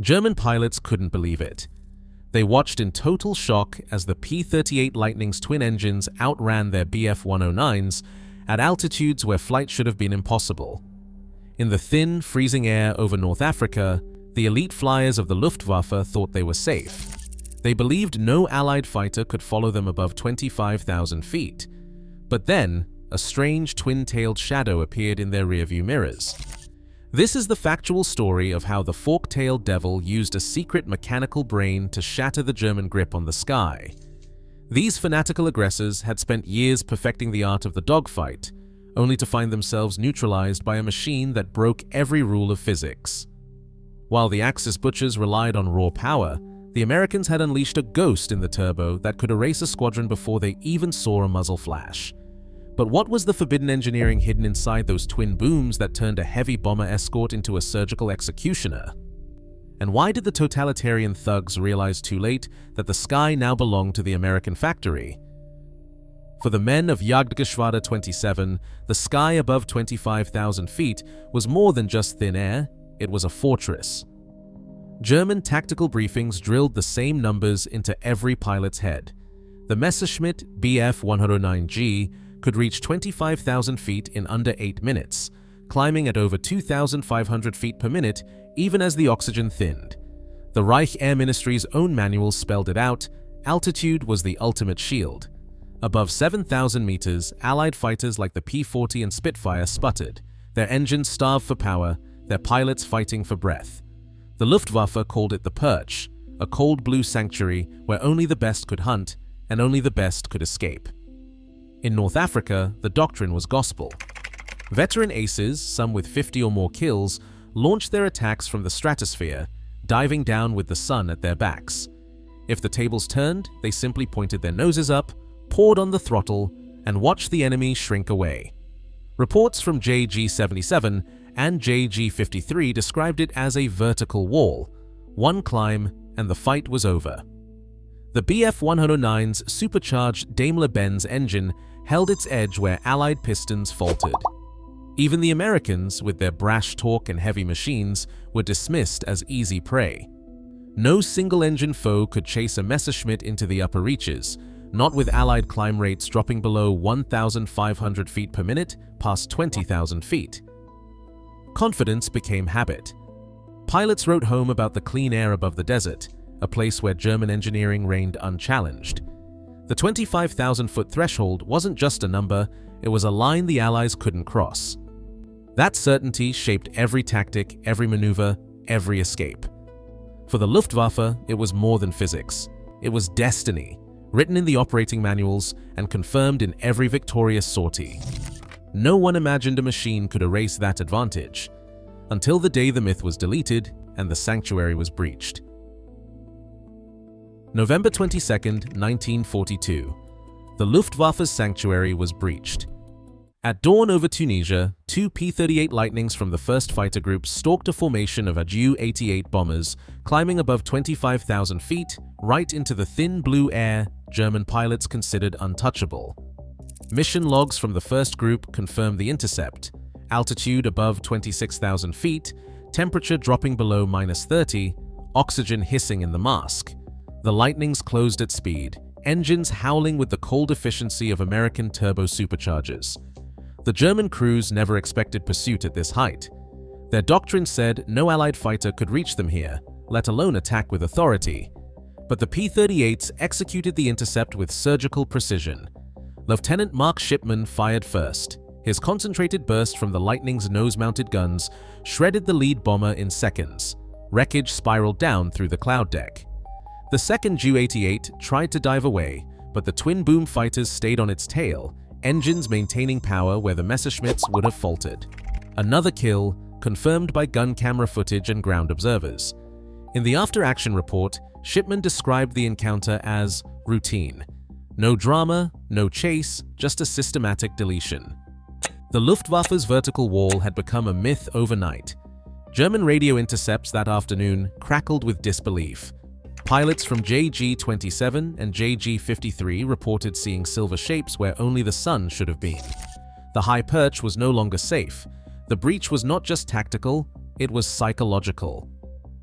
German pilots couldn't believe it. They watched in total shock as the P-38 Lightning's twin engines outran their Bf-109s at altitudes where flight should have been impossible. In the thin, freezing air over North Africa, the elite flyers of the Luftwaffe thought they were safe. They believed no Allied fighter could follow them above 25,000 feet. But then, a strange twin-tailed shadow appeared in their rearview mirrors. This is the factual story of how the fork-tailed devil used a secret mechanical brain to shatter the German grip on the sky. These fanatical aggressors had spent years perfecting the art of the dogfight, only to find themselves neutralized by a machine that broke every rule of physics. While the Axis butchers relied on raw power, the Americans had unleashed a ghost in the turbo that could erase a squadron before they even saw a muzzle flash. But what was the forbidden engineering hidden inside those twin booms that turned a heavy bomber escort into a surgical executioner? And why did the totalitarian thugs realize too late that the sky now belonged to the American factory? For the men of Jagdgeschwader 27, the sky above 25,000 feet was more than just thin air, it was a fortress. German tactical briefings drilled the same numbers into every pilot's head. The Messerschmitt Bf-109G could reach 25,000 feet in under 8 minutes, climbing at over 2,500 feet per minute even as the oxygen thinned. The Reich Air Ministry's own manuals spelled it out: altitude was the ultimate shield. Above 7,000 meters, Allied fighters like the P-40 and Spitfire sputtered, their engines starved for power, their pilots fighting for breath. The Luftwaffe called it the Perch, a cold blue sanctuary where only the best could hunt and only the best could escape. In North Africa, the doctrine was gospel. Veteran aces, some with 50 or more kills, launched their attacks from the stratosphere, diving down with the sun at their backs. If the tables turned, they simply pointed their noses up, poured on the throttle, and watched the enemy shrink away. Reports from JG-77 and JG-53 described it as a vertical wall. One climb, and the fight was over. The Bf-109's supercharged Daimler-Benz engine held its edge where Allied pistons faltered. Even the Americans, with their brash torque and heavy machines, were dismissed as easy prey. No single-engine foe could chase a Messerschmitt into the upper reaches, not with Allied climb rates dropping below 1,500 feet per minute past 20,000 feet. Confidence became habit. Pilots wrote home about the clean air above the desert, a place where German engineering reigned unchallenged. The 25,000-foot threshold wasn't just a number, it was a line the Allies couldn't cross. That certainty shaped every tactic, every maneuver, every escape. For the Luftwaffe, it was more than physics. It was destiny, written in the operating manuals and confirmed in every victorious sortie. No one imagined a machine could erase that advantage, until the day the myth was deleted and the sanctuary was breached. November 22, 1942. The Luftwaffe's sanctuary was breached. At dawn over Tunisia, two P-38 Lightnings from the 1st Fighter Group stalked a formation of Ju-88 bombers, climbing above 25,000 feet, right into the thin blue air German pilots considered untouchable. Mission logs from the 1st Group confirmed the intercept: altitude above 26,000 feet, temperature dropping below -30, oxygen hissing in the mask. The Lightnings closed at speed, engines howling with the cold efficiency of American Turbo-Superchargers. The German crews never expected pursuit at this height. Their doctrine said no Allied fighter could reach them here, let alone attack with authority. But the P-38's executed the intercept with surgical precision. Lieutenant Mark Shipman fired first. His concentrated burst from the Lightning's nose-mounted guns shredded the lead bomber in seconds. Wreckage spiraled down through the cloud deck. The second Ju-88 tried to dive away, but the twin-boom fighters stayed on its tail, engines maintaining power where the Messerschmitts would have faltered. Another kill, confirmed by gun camera footage and ground observers. In the after-action report, Shipman described the encounter as routine. No drama, no chase, just a systematic deletion. The Luftwaffe's vertical wall had become a myth overnight. German radio intercepts that afternoon crackled with disbelief. Pilots from JG-27 and JG-53 reported seeing silver shapes where only the sun should have been. The high perch was no longer safe. The breach was not just tactical, it was psychological.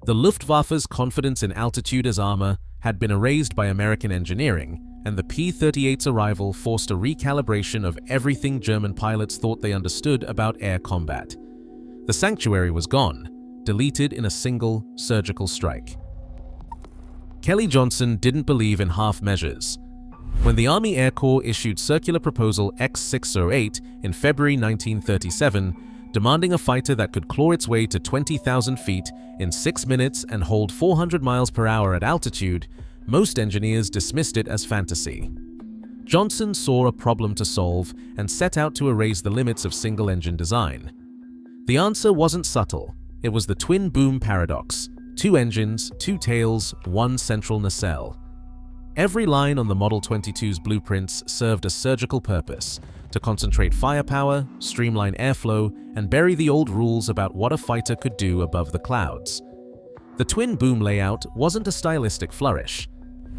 The Luftwaffe's confidence in altitude as armor had been erased by American engineering, and the P-38's arrival forced a recalibration of everything German pilots thought they understood about air combat. The sanctuary was gone, deleted in a single surgical strike. Kelly Johnson didn't believe in half measures. When the Army Air Corps issued Circular Proposal X-608 in February 1937, demanding a fighter that could claw its way to 20,000 feet in 6 minutes and hold 400 miles per hour at altitude, most engineers dismissed it as fantasy. Johnson saw a problem to solve and set out to erase the limits of single-engine design. The answer wasn't subtle. It was the twin-boom paradox: 2 engines, 2 tails, 1 central nacelle. Every line on the Model 22's blueprints served a surgical purpose: to concentrate firepower, streamline airflow, and bury the old rules about what a fighter could do above the clouds. The twin-boom layout wasn't a stylistic flourish.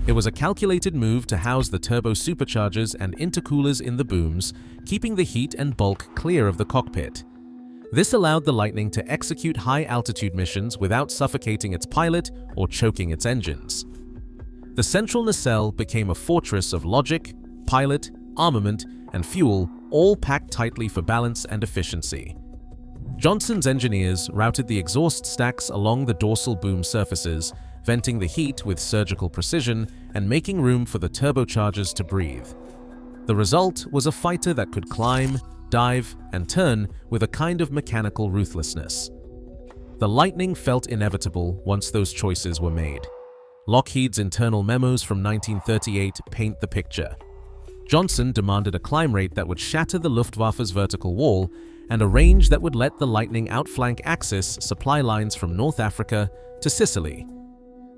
It was a calculated move to house the turbo-superchargers and intercoolers in the booms, keeping the heat and bulk clear of the cockpit. This allowed the Lightning to execute high-altitude missions without suffocating its pilot or choking its engines. The central nacelle became a fortress of logic, pilot, armament, and fuel, all packed tightly for balance and efficiency. Johnson's engineers routed the exhaust stacks along the dorsal boom surfaces, venting the heat with surgical precision and making room for the turbochargers to breathe. The result was a fighter that could climb, dive, and turn with a kind of mechanical ruthlessness. The Lightning felt inevitable once those choices were made. Lockheed's internal memos from 1938 paint the picture. Johnson demanded a climb rate that would shatter the Luftwaffe's vertical wall and a range that would let the Lightning outflank Axis supply lines from North Africa to Sicily.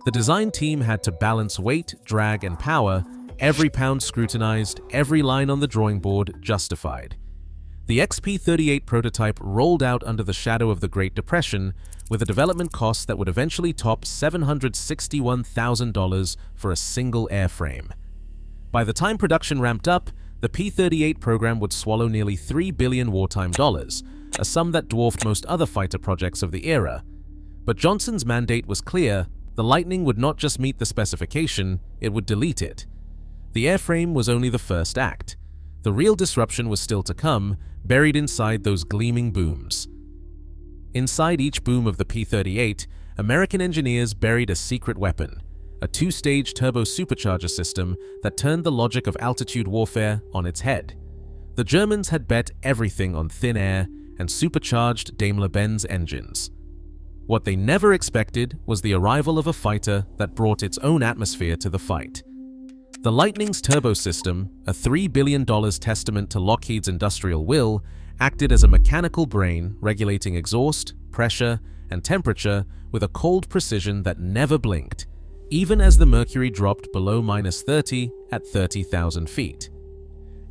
The design team had to balance weight, drag, and power, every pound scrutinized, every line on the drawing board justified. The XP-38 prototype rolled out under the shadow of the Great Depression with a development cost that would eventually top $761,000 for a single airframe. By the time production ramped up, the P-38 program would swallow nearly $3 billion wartime dollars, a sum that dwarfed most other fighter projects of the era. But Johnson's mandate was clear: the Lightning would not just meet the specification, it would delete it. The airframe was only the first act. The real disruption was still to come, buried inside those gleaming booms. Inside each boom of the P-38, American engineers buried a secret weapon, a 2-stage turbo-supercharger system that turned the logic of altitude warfare on its head. The Germans had bet everything on thin air and supercharged Daimler-Benz engines. What they never expected was the arrival of a fighter that brought its own atmosphere to the fight. The Lightning's turbo system, a $3 billion testament to Lockheed's industrial will, acted as a mechanical brain regulating exhaust, pressure, and temperature with a cold precision that never blinked, even as the mercury dropped below -30 at 30,000 feet.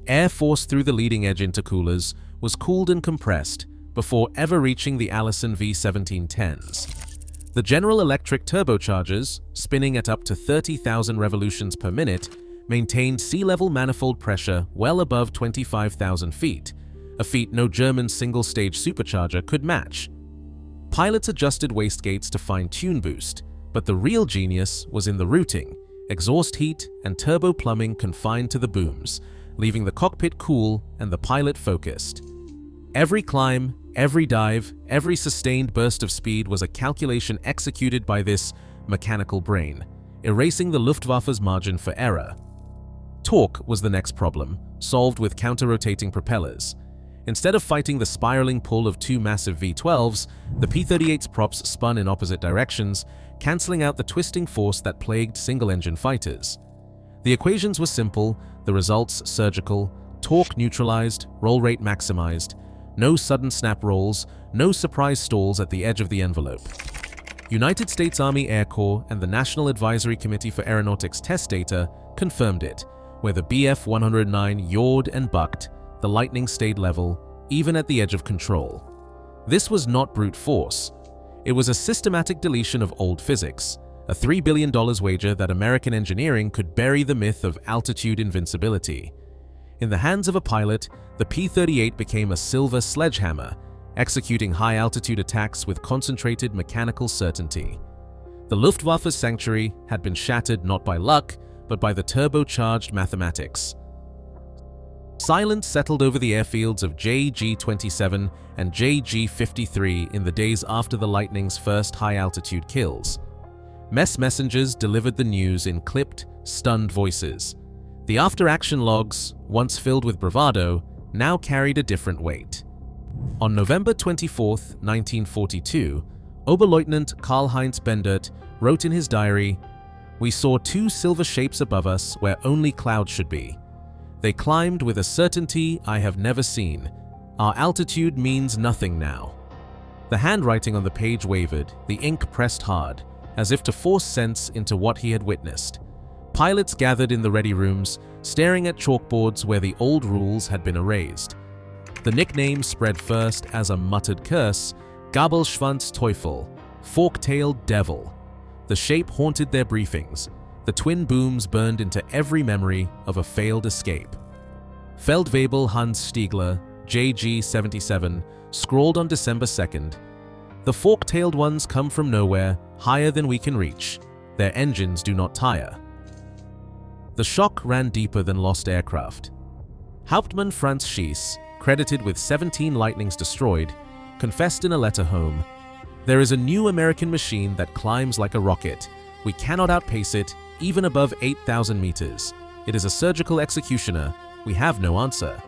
Air forced through the leading-edge intercoolers was cooled and compressed before ever reaching the Allison V1710s. The General Electric turbochargers, spinning at up to 30,000 revolutions per minute, maintained sea-level manifold pressure well above 25,000 feet, a feat no German single-stage supercharger could match. Pilots adjusted wastegates to fine-tune boost, but the real genius was in the routing, exhaust heat and turbo plumbing confined to the booms, leaving the cockpit cool and the pilot focused. Every climb, every dive, every sustained burst of speed was a calculation executed by this mechanical brain, erasing the Luftwaffe's margin for error. Torque was the next problem, solved with counter-rotating propellers. Instead of fighting the spiraling pull of 2 massive V12s, the P-38's props spun in opposite directions, cancelling out the twisting force that plagued single-engine fighters. The equations were simple, the results surgical: torque neutralized, roll rate maximized, no sudden snap rolls, no surprise stalls at the edge of the envelope. United States Army Air Corps and the National Advisory Committee for Aeronautics test data confirmed it, where the Bf-109 yawed and bucked, the Lightning stayed level, even at the edge of control. This was not brute force. It was a systematic deletion of old physics, a $3 billion wager that American engineering could bury the myth of altitude invincibility. In the hands of a pilot, the P-38 became a silver sledgehammer, executing high-altitude attacks with concentrated mechanical certainty. The Luftwaffe's sanctuary had been shattered not by luck, but by the turbocharged mathematics. Silence settled over the airfields of JG-27 and JG-53 in the days after the Lightning's first high-altitude kills. Mess messengers delivered the news in clipped, stunned voices. The after-action logs, once filled with bravado, now carried a different weight. On November 24, 1942, Oberleutnant Karl-Heinz Bendert wrote in his diary, "We saw two silver shapes above us where only clouds should be. They climbed with a certainty I have never seen. Our altitude means nothing now." The handwriting on the page wavered, the ink pressed hard, as if to force sense into what he had witnessed. Pilots gathered in the ready rooms, staring at chalkboards where the old rules had been erased. The nickname spread first as a muttered curse, Gabelschwanz Teufel, fork-tailed devil. The shape haunted their briefings. The twin booms burned into every memory of a failed escape. Feldwebel Hans Stiegler, JG-77, scrawled on December 2nd, "The fork-tailed ones come from nowhere, higher than we can reach. Their engines do not tire." The shock ran deeper than lost aircraft. Hauptmann Franz Schiess, credited with 17 Lightnings destroyed, confessed in a letter home, "There is a new American machine that climbs like a rocket. We cannot outpace it, even above 8,000 meters. It is a surgical executioner. We have no answer."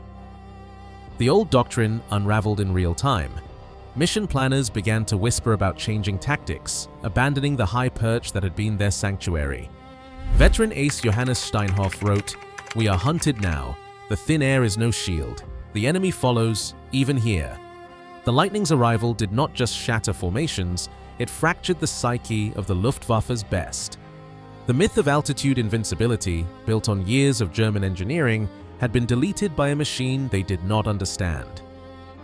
The old doctrine unraveled in real time. Mission planners began to whisper about changing tactics, abandoning the high perch that had been their sanctuary. Veteran ace Johannes Steinhoff wrote, "We are hunted now. The thin air is no shield. The enemy follows, even here." The Lightning's arrival did not just shatter formations, it fractured the psyche of the Luftwaffe's best. The myth of altitude invincibility, built on years of German engineering, had been deleted by a machine they did not understand.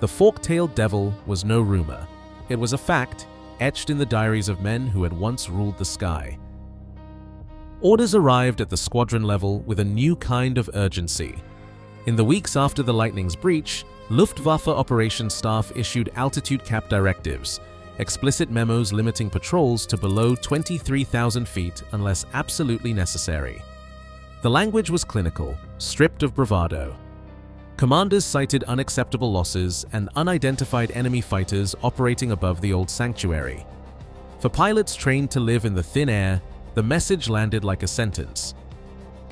The fork-tailed devil was no rumor. It was a fact, etched in the diaries of men who had once ruled the sky. Orders arrived at the squadron level with a new kind of urgency. In the weeks after the Lightning's breach, Luftwaffe operations staff issued altitude cap directives, explicit memos limiting patrols to below 23,000 feet unless absolutely necessary. The language was clinical, stripped of bravado. Commanders cited unacceptable losses and unidentified enemy fighters operating above the old sanctuary. For pilots trained to live in the thin air, the message landed like a sentence.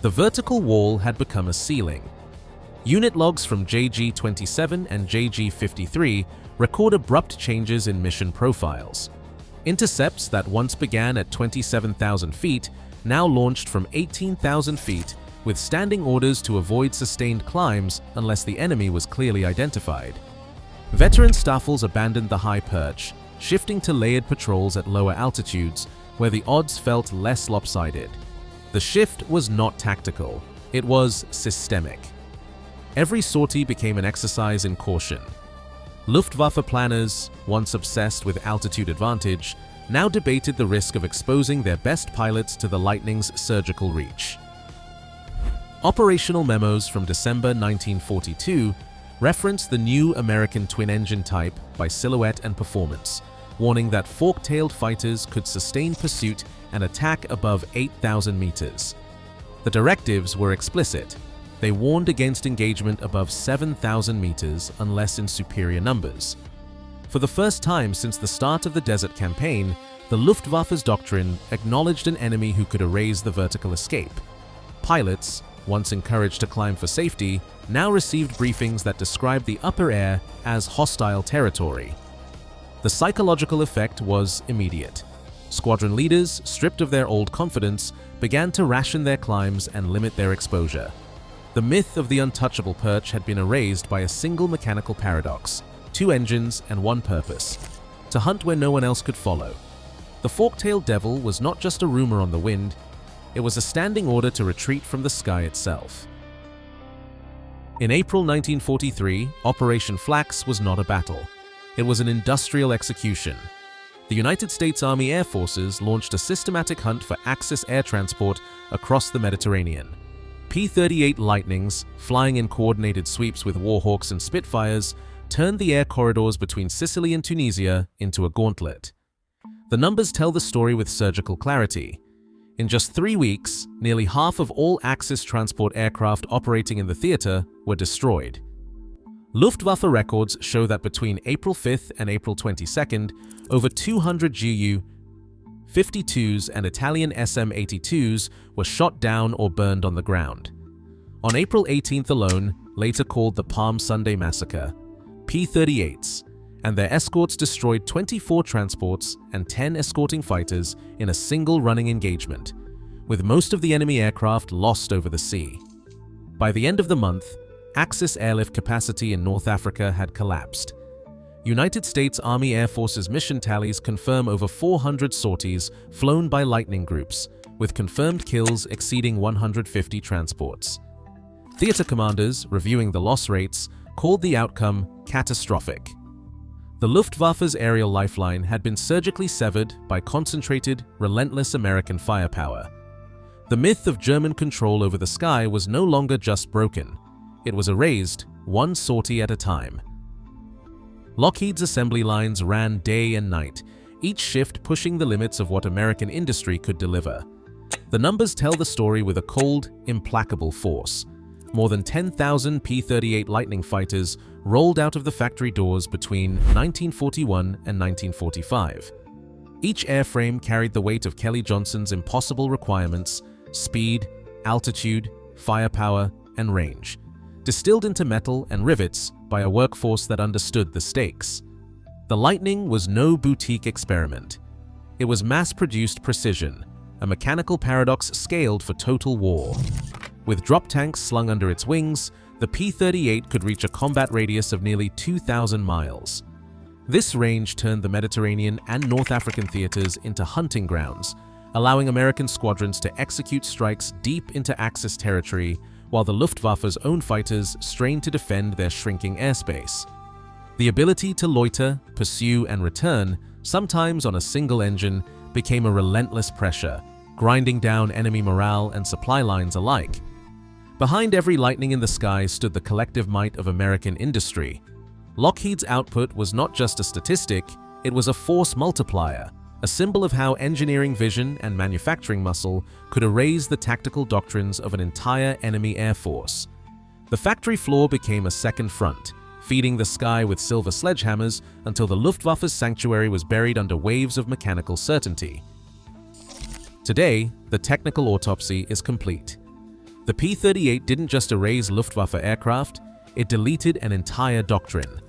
The vertical wall had become a ceiling. Unit logs from JG-27 and JG-53 record abrupt changes in mission profiles. Intercepts that once began at 27,000 feet now launched from 18,000 feet, with standing orders to avoid sustained climbs unless the enemy was clearly identified. Veteran staffels abandoned the high perch, shifting to layered patrols at lower altitudes, where the odds felt less lopsided. The shift was not tactical, it was systemic. Every sortie became an exercise in caution. Luftwaffe planners, once obsessed with altitude advantage, now debated the risk of exposing their best pilots to the Lightning's surgical reach. Operational memos from December 1942 referenced the new American twin-engine type by silhouette and performance, warning that fork-tailed fighters could sustain pursuit and attack above 8,000 meters. The directives were explicit. They warned against engagement above 7,000 meters unless in superior numbers. For the first time since the start of the Desert Campaign, the Luftwaffe's doctrine acknowledged an enemy who could erase the vertical escape. Pilots, once encouraged to climb for safety, now received briefings that described the upper air as hostile territory. The psychological effect was immediate. Squadron leaders, stripped of their old confidence, began to ration their climbs and limit their exposure. The myth of the untouchable perch had been erased by a single mechanical paradox: 2 engines and 1 purpose: to hunt where no one else could follow. The fork-tailed devil was not just a rumor on the wind, it was a standing order to retreat from the sky itself. In April 1943, Operation Flax was not a battle. It was an industrial execution. The United States Army Air Forces launched a systematic hunt for Axis air transport across the Mediterranean. P-38 Lightnings, flying in coordinated sweeps with Warhawks and Spitfires, turned the air corridors between Sicily and Tunisia into a gauntlet. The numbers tell the story with surgical clarity. In just 3 weeks, nearly half of all Axis transport aircraft operating in the theater were destroyed. Luftwaffe records show that between April 5th and April 22nd, over 200 Ju-52s and Italian SM-82s were shot down or burned on the ground. On April 18th alone, later called the Palm Sunday Massacre, P-38’s and their escorts destroyed 24 transports and 10 escorting fighters in a single running engagement, with most of the enemy aircraft lost over the sea. By the end of the month, Axis airlift capacity in North Africa had collapsed. United States Army Air Force's mission tallies confirm over 400 sorties flown by Lightning groups, with confirmed kills exceeding 150 transports. Theater commanders, reviewing the loss rates, called the outcome catastrophic. The Luftwaffe's aerial lifeline had been surgically severed by concentrated, relentless American firepower. The myth of German control over the sky was no longer just broken. It was erased, one sortie at a time. Lockheed's assembly lines ran day and night, each shift pushing the limits of what American industry could deliver. The numbers tell the story with a cold, implacable force. More than 10,000 P-38 Lightning fighters rolled out of the factory doors between 1941 and 1945. Each airframe carried the weight of Kelly Johnson's impossible requirements: speed, altitude, firepower, and range, distilled into metal and rivets by a workforce that understood the stakes. The Lightning was no boutique experiment. It was mass-produced precision, a mechanical paradox scaled for total war. With drop tanks slung under its wings, the P-38 could reach a combat radius of nearly 2,000 miles. This range turned the Mediterranean and North African theaters into hunting grounds, allowing American squadrons to execute strikes deep into Axis territory, while the Luftwaffe's own fighters strained to defend their shrinking airspace. The ability to loiter, pursue, and return, sometimes on a single engine, became a relentless pressure, grinding down enemy morale and supply lines alike. Behind every Lightning in the sky stood the collective might of American industry. Lockheed's output was not just a statistic, it was a force multiplier, a symbol of how engineering vision and manufacturing muscle could erase the tactical doctrines of an entire enemy air force. The factory floor became a second front, feeding the sky with silver sledgehammers until the Luftwaffe's sanctuary was buried under waves of mechanical certainty. Today, the technical autopsy is complete. The P-38 didn't just erase Luftwaffe aircraft, it deleted an entire doctrine.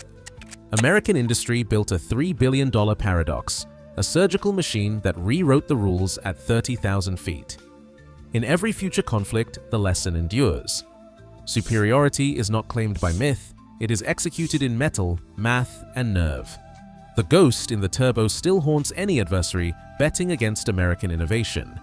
American industry built a $3 billion paradox, a surgical machine that rewrote the rules at 30,000 feet. In every future conflict, the lesson endures. Superiority is not claimed by myth, it is executed in metal, math, and nerve. The ghost in the turbo still haunts any adversary betting against American innovation.